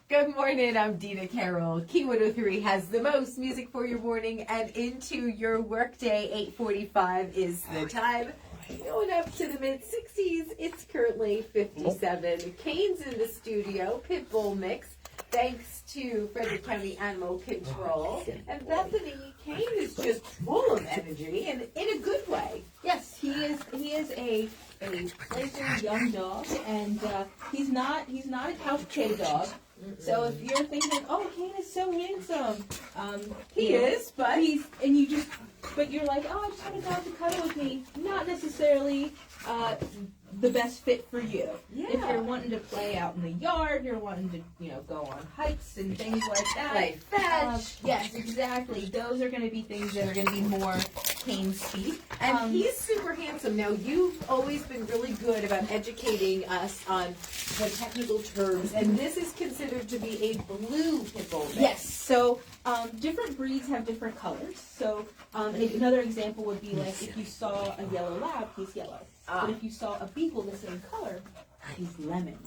Good morning, I'm Dina Carroll. Key 103 has the most music for your morning and into your workday. 8:45 is the time. Going up to the mid-60s, it's currently 57. Kane's in the studio, pit bull mix, thanks to Frederick County Animal Control. And Bethany, Kane is just full of energy and in a good way. Yes, he is a playful young dog, and he's not a couch K dog. So if you're thinking, oh, Kane is so handsome, He is, but you're like, oh, I just want a dog to cuddle with me. Not necessarily the best fit for you. Yeah. If you're wanting to play out in the yard, you're wanting to go on hikes and things like that. Like fetch. Yes, exactly. Those are going to be things that are going to be more Kane's speed. And he's super handsome. Now, you've always been really good about educating us on the technical terms, and this is considered to be a blue pit bull mix. Yes, so different breeds have different colors. So another example would be like if you saw a yellow lab, he's yellow. But if you saw a beagle the same color, he's lemon.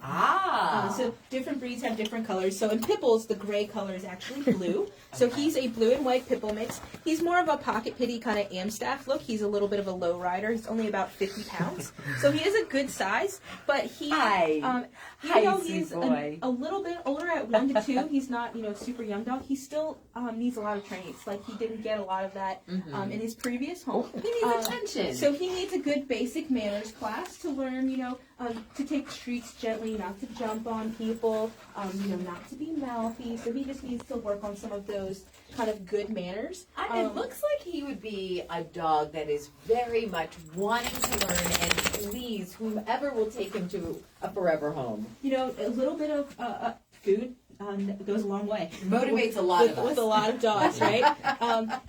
So different breeds have different colors. So in pit bulls, the gray color is actually blue. So he's a blue and white pit bull mix. He's more of a pocket pitty kind of Amstaff look. He's a little bit of a low rider. He's only about 50 pounds. So he is a good size, but he, even though he's a little bit older at 1 to 2, he's not, a super young dog. He still needs a lot of training. It's like he didn't get a lot of that in his previous home. He needs attention. So he needs a good basic manners class to learn, to take the streets gently, not to jump on people, not to be mouthy. So he just needs to work on some of those kind of good manners. It looks like he would be a dog that is very much wanting to learn and please whomever will take him to a forever home. A little bit of food goes a long way. Motivates a lot of us. With a lot of dogs, right?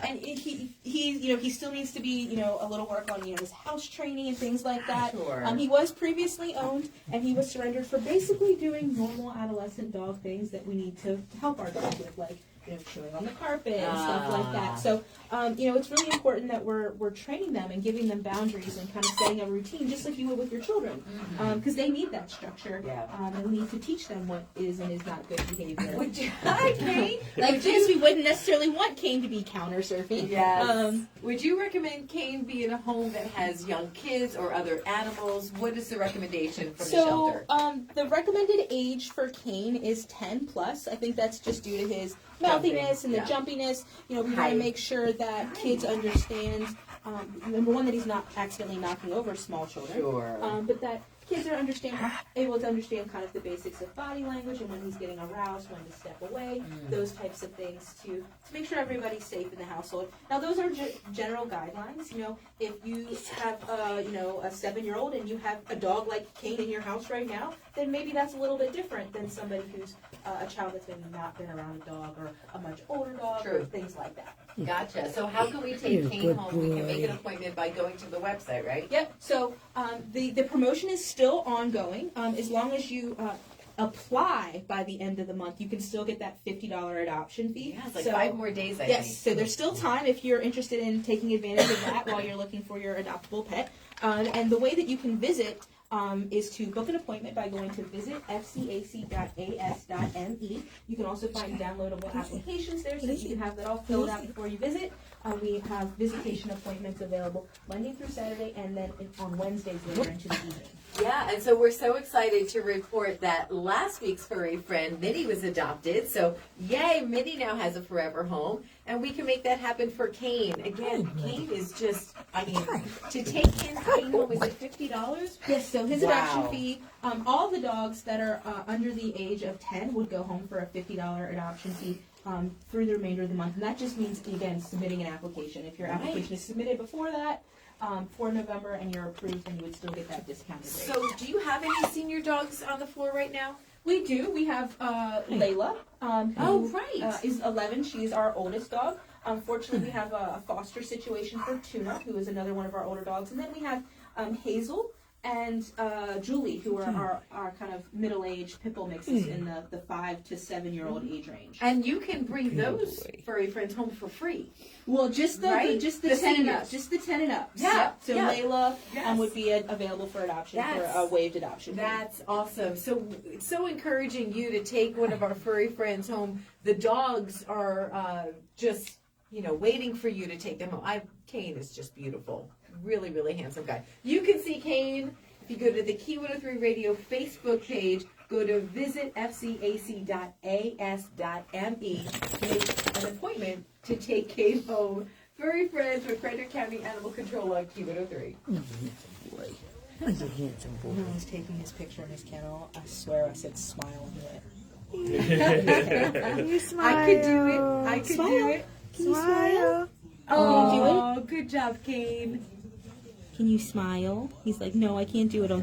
And he still needs to be, a little work on, his house training and things like that. Sure. He was previously owned, and he was surrendered for basically doing normal adolescent dog things that we need to help our dogs with, like, chewing on the carpet and stuff like that. So, it's really important that we're training them and giving them boundaries and kind of setting a routine, just like you would with your children, because they need that structure. Yeah. And we need to teach them what is and is not good behavior. Hi, Kane. Like this, we wouldn't necessarily want Kane to be counter surfing. Yes. Would you recommend Kane be in a home that has young kids or other animals? What is the recommendation from the shelter? The recommended age for Kane is 10 plus. I think that's just due to his mouthiness and the jumpiness. We want to make sure that kids understand, number one, that he's not accidentally knocking over small children. Sure. But that kids are able to understand kind of the basics of body language and when he's getting aroused, when to step away, those types of things to make sure everybody's safe in the household. Now, those are general guidelines. If you have a 7-year-old and you have a dog like Kane in your house right now, then maybe that's a little bit different than somebody who's a child that's maybe not been around a dog or a much older dog or things like that. Gotcha. So how can we take Kane home? We can make an appointment by going to the website, right? Yep. So the promotion is still ongoing. As long as you apply by the end of the month, you can still get that $50 adoption fee. Yeah, it's like 5 more days, I think. Yes, so there's still time if you're interested in taking advantage of that while you're looking for your adoptable pet. And the way that you can visit is to book an appointment by going to visitfcac.as.me. You can also find downloadable applications there so that you can have that all filled out before you visit. We have visitation appointments available Monday through Saturday and then on Wednesdays later into the evening. Yeah, and so we're so excited to report that last week's furry friend, Minnie, was adopted. So, yay, Minnie now has a forever home. And we can make that happen for Kane. Again, Kane is just, to take Kane home, is it $50? Yes, so his adoption fee, all the dogs that are under the age of 10 would go home for a $50 adoption fee through the remainder of the month. And that just means, again, submitting an application. If your application is submitted before that, for November, and you're approved, then you would still get that discounted rate. So do you have any senior dogs on the floor right now? We do. We have Layla, who is 11. She's our oldest dog. Unfortunately, we have a foster situation for Tuna, who is another one of our older dogs. And then we have Hazel, and Julie, who are our kind of middle-aged pit bull mixes in the 5 to 7 year old age range. And you can bring those furry friends home for free. Well, just the 10 and up, just the 10 and up. Yeah. So yeah. Layla would be available for adoption, for a waived adoption. That's awesome. So it's so encouraging you to take one of our furry friends home. The dogs are just, waiting for you to take them home. Kane is just beautiful. Really, really handsome guy. You can see Kane if you go to the Key 103 Radio Facebook page. Go to visitfcac.as.me to make an appointment to take Kane home. Furry friends with Frederick County Animal Control on Key 103. Boy. He's a handsome boy. When I was taking his picture in his kennel, I swear I said smile into it. You smile. I could do it. I could Smile. do it. Can you smile? Oh, good job, Kane. Can you smile? He's like, no, I can't do it on